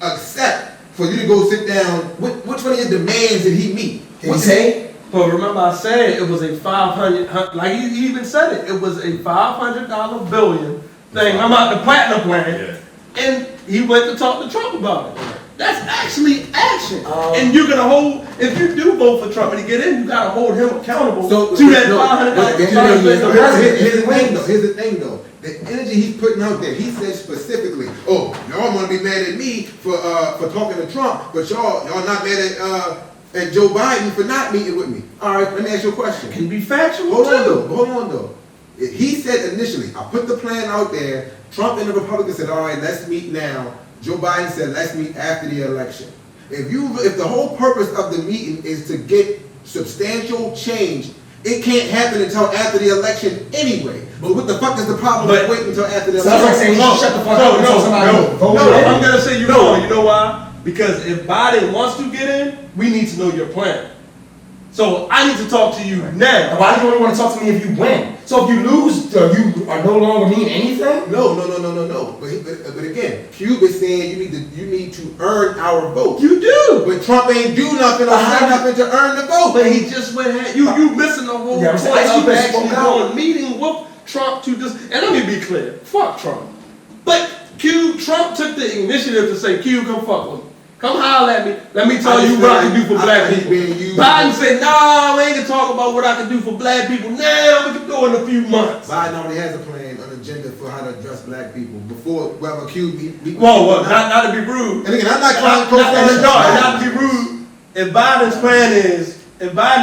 accept for you to go sit down? Which one of his demands did he meet? Did he say? But remember I said it was a $500, like he even said it, it was a $500 billion thing. I'm out the platinum plan. Yeah. And he went to talk to Trump about it. That's actually action. And you're gonna hold, if you do vote for Trump and he get in, you gotta hold him accountable to that $500. Here's the thing though. The energy he's putting out there, he said specifically, oh, y'all wanna be mad at me for talking to Trump, but y'all not mad at Joe Biden for not meeting with me. All right, let me ask you a question. Can be factual. Hold on though. He said initially, I put the plan out there. Trump and the Republicans said, all right, let's meet now. Joe Biden said, let's meet after the election. If the whole purpose of the meeting is to get substantial change, it can't happen until after the election anyway. But what the fuck is the problem with waiting until after the election? Sounds like saying you should shut the fuck up and tell somebody No, I'm gonna say you wrong. You know why? Because if Biden wants to get in, we need to know your plan. So I need to talk to you now. Why do you only want to talk to me if you win? So if you lose, you are no longer mean anything? No. But again, Cube is saying you need to earn our vote. You do. But Trump ain't do nothing or say nothing to earn the vote. But he just went ahead. You missing the whole point of actually going meeting with Trump to this. And let me be clear. Fuck Trump. But Trump took the initiative to say, Q, come fuck with me. Come holler at me. Let me tell you what I can do for black people. Biden said, nah, we ain't gonna talk about what I can do for black people now. We can do it in a few months. Biden already has a plan, an agenda for how to address black people. Before whoever Q Whoa, not to be rude. And again, I'm not trying to not to be rude. If Biden's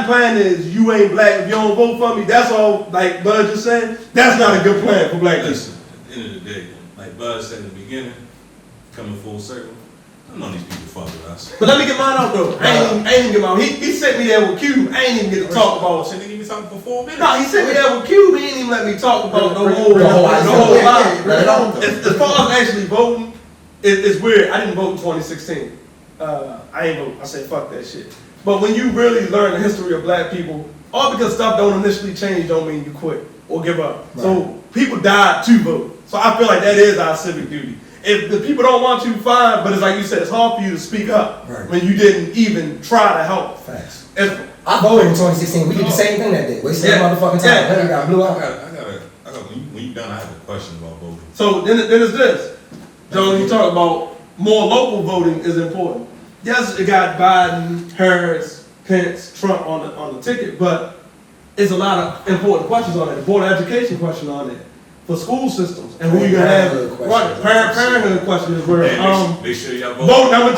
plan is you ain't black, if you don't vote for me, that's all, like Bud just said, that's not a good plan for black people. Listen, at the end of the day, like Bud said in the beginning, coming full circle, I know these people fuck with us. But let me get mine out though. I ain't even get mine. He sent me there with Cube. I ain't even get to talk about it. Shit, nigga, you talking for 4 minutes. No, he sent me there with Cube. He ain't even let me talk about the whole lot. As far as actually voting, it's weird. I didn't vote in 2016. I ain't vote. I said fuck that shit. But when you really learn the history of black people, all because stuff don't initially change don't mean you quit or give up. Right. So people died to vote. So I feel like that is our civic duty. If the people don't want you, fine, but it's like you said, it's hard for you to speak up when you didn't even try to help. Facts. I voted in 2016. We did the same thing that day. We said motherfucking time. Then I got blew out. When you done, I have a question about voting. So then it's this. John, you talk about more local voting is important. Yes, it got Biden, Harris, Pence, Trump on the ticket, but it's a lot of important questions on it. The board of education question on it. For school systems and who you gonna have, right? Parenthood question is where make sure y'all vote number two.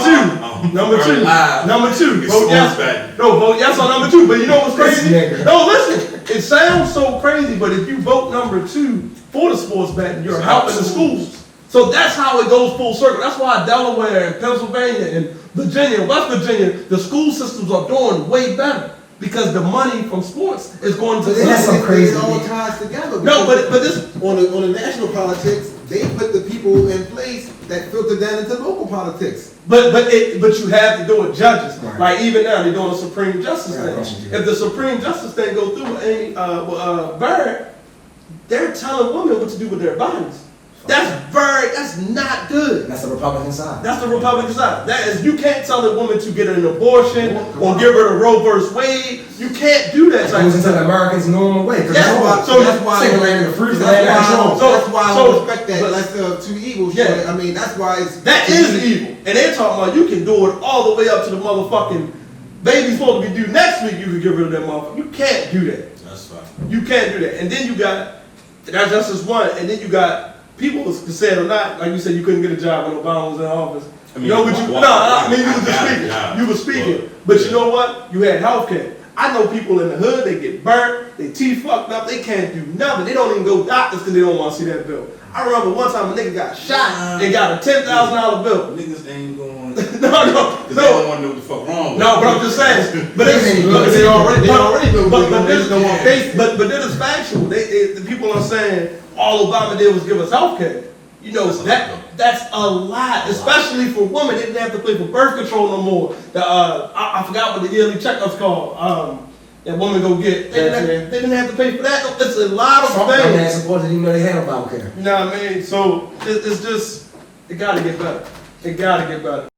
Vote yes. No, vote yes on number 2. But you know what's crazy? No, listen. It sounds so crazy, but if you vote number 2 for the sports betting, you're helping the schools. So that's how it goes full circle. That's why Delaware and Pennsylvania and Virginia, West Virginia, the school systems are doing way better. Because the money from sports is going to. That's some crazy. It all ties together. No, but this on the national politics, they put the people in place that filter down into local politics. But you have to do it, judges. Right. Like even now they're doing a Supreme Justice thing. If the Supreme Justice thing go through with Barrett, they're telling women what to do with their bodies. That's not good. That's the Republican side. That's the Republican side. That is, you can't tell a woman to get an abortion or give her the Roe vs. Wade. You can't do that. It goes into the Americans' normal way. That's why I respect that lesser of two evils. Yeah. I mean, that's why that is evil. And they're talking about you can do it all the way up to the motherfucking baby's supposed to be due next week. You can get rid of that motherfucker. You can't do that. That's fine. You can't do that. And then you got that's just one. And then you got. People said or not, like you said, you couldn't get a job when Obama was in office. I mean, you know what you were speaking. But you know what? You had healthcare. I know people in the hood, they get burnt, they teeth fucked up, they can't do nothing. They don't even go doctors because they don't want to see that bill. I remember one time a nigga got shot and got a $10,000 bill. Niggas ain't going. no. They don't want to know what the fuck wrong with. No, but I'm just saying. But They already know. But They just don't want face. But this is factual. The people are saying all Obama did was give us health care. You know, that's a lot, especially for women. They didn't have to pay for birth control no more. I forgot what the yearly checkups called. That woman go get. They didn't have to pay for that. It's a lot of Trump things. man supported even though they had Obamacare. You know what I mean? So it's just, it gotta get better. It gotta get better.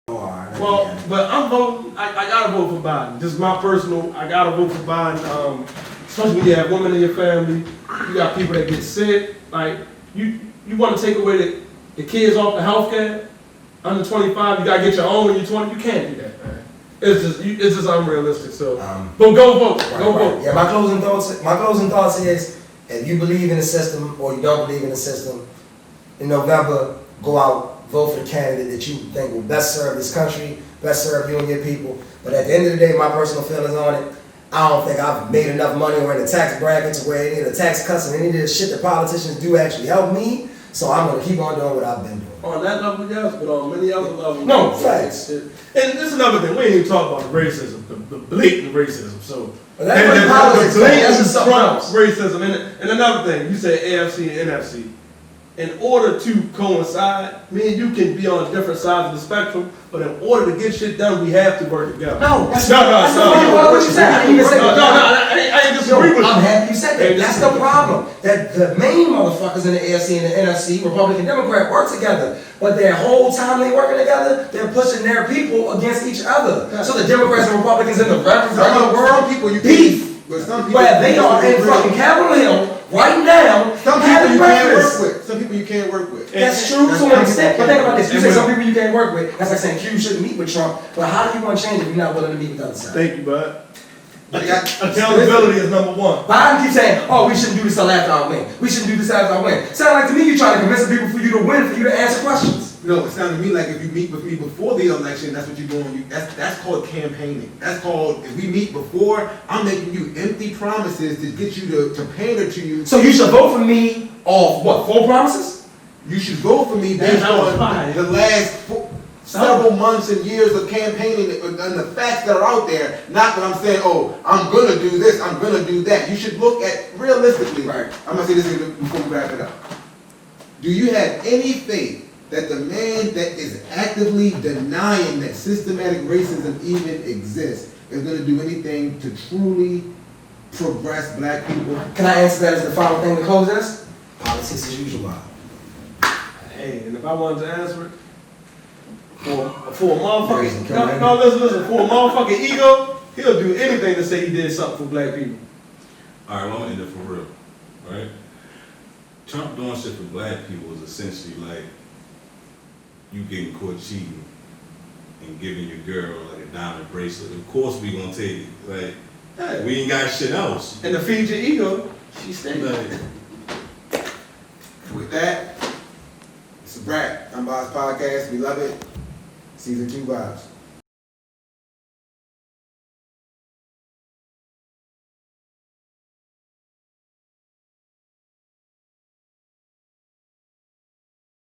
Well, but I'm voting. I gotta vote for Biden. Just my personal. I gotta vote for Biden. Especially when you have women in your family, you got people that get sick. Like you want to take away the kids off the health care. Under 25, you gotta get your own when you're 20. You can't do that, man. It's just unrealistic. So, but go vote. Go vote. Yeah, my closing thoughts is, if you believe in the system or you don't believe in the system, in November, go out, vote for the candidate that you think will best serve this country, best serve you and your people. But at the end of the day, my personal feelings on it, I don't think I've made enough money or in the tax bracket to where any of the tax cuts and any of the shit that politicians do actually help me. So I'm gonna keep on doing what I've been doing. On that level, yes, but on many other levels. No, facts. And this is another thing. We ain't even talk about the racism, the blatant racism. So But that's what politics is. That's just something Trump else. racism. And another thing, you said AFC and NFC. In order to coincide, me and you can be on different sides of the spectrum, but in order to get shit done, we have to work together. No, What you said. I didn't even say that. I ain't disagree with you. I'm happy you said that. That's the problem. That the main motherfuckers in the AFC and the NFC, Republican, Democrat, work together. But their whole time they working together, they're pushing their people against each other. So the Democrats and Republicans in the regular world, people you beef. But some people Where they are in fucking Capitol Hill right now. Some people you can't work with. Some people you can't work with. That's true to an extent. But think about this. You say some people you can't work with. That's like saying Q shouldn't meet with Trump. But how do you want to change if you're not willing to meet with the other side? Thank you, bud. Accountability is number one. Biden keeps saying, oh, we shouldn't do this till after I win. We shouldn't do this after I win. Sound like to me you're trying to convince people for you to win, for you to answer questions. No, it sounds to me like if you meet with me before the election, that's what you're doing. That's called campaigning. That's called, if we meet before, I'm making you empty promises to get you to pander to you. So you should vote for me off what, 4 promises? You should vote for me based on the last several months and years of campaigning and the facts that are out there. Not that I'm saying, oh, I'm gonna do this, I'm gonna do that. You should look at realistically. Right. I'm gonna say this before we wrap it up. Do you have any faith that the man that is actively denying that systematic racism even exists is going to do anything to truly progress black people? Can I answer that as the final thing to close this? Politics as usual. Hey, and if I wanted to answer it, for a motherfucking, Listen, listen, for a motherfucking ego, he'll do anything to say he did something for black people. Alright, well, I'm gonna end it for real. Right? Trump doing shit for black people is essentially like you getting caught cheating and giving your girl like a diamond bracelet. Of course we gonna take it. Like, hey, we ain't got shit else. And to feed your ego, she stayed. Like, With that, it's a wrap. UnBiased Podcast. We love it. Season 2 vibes.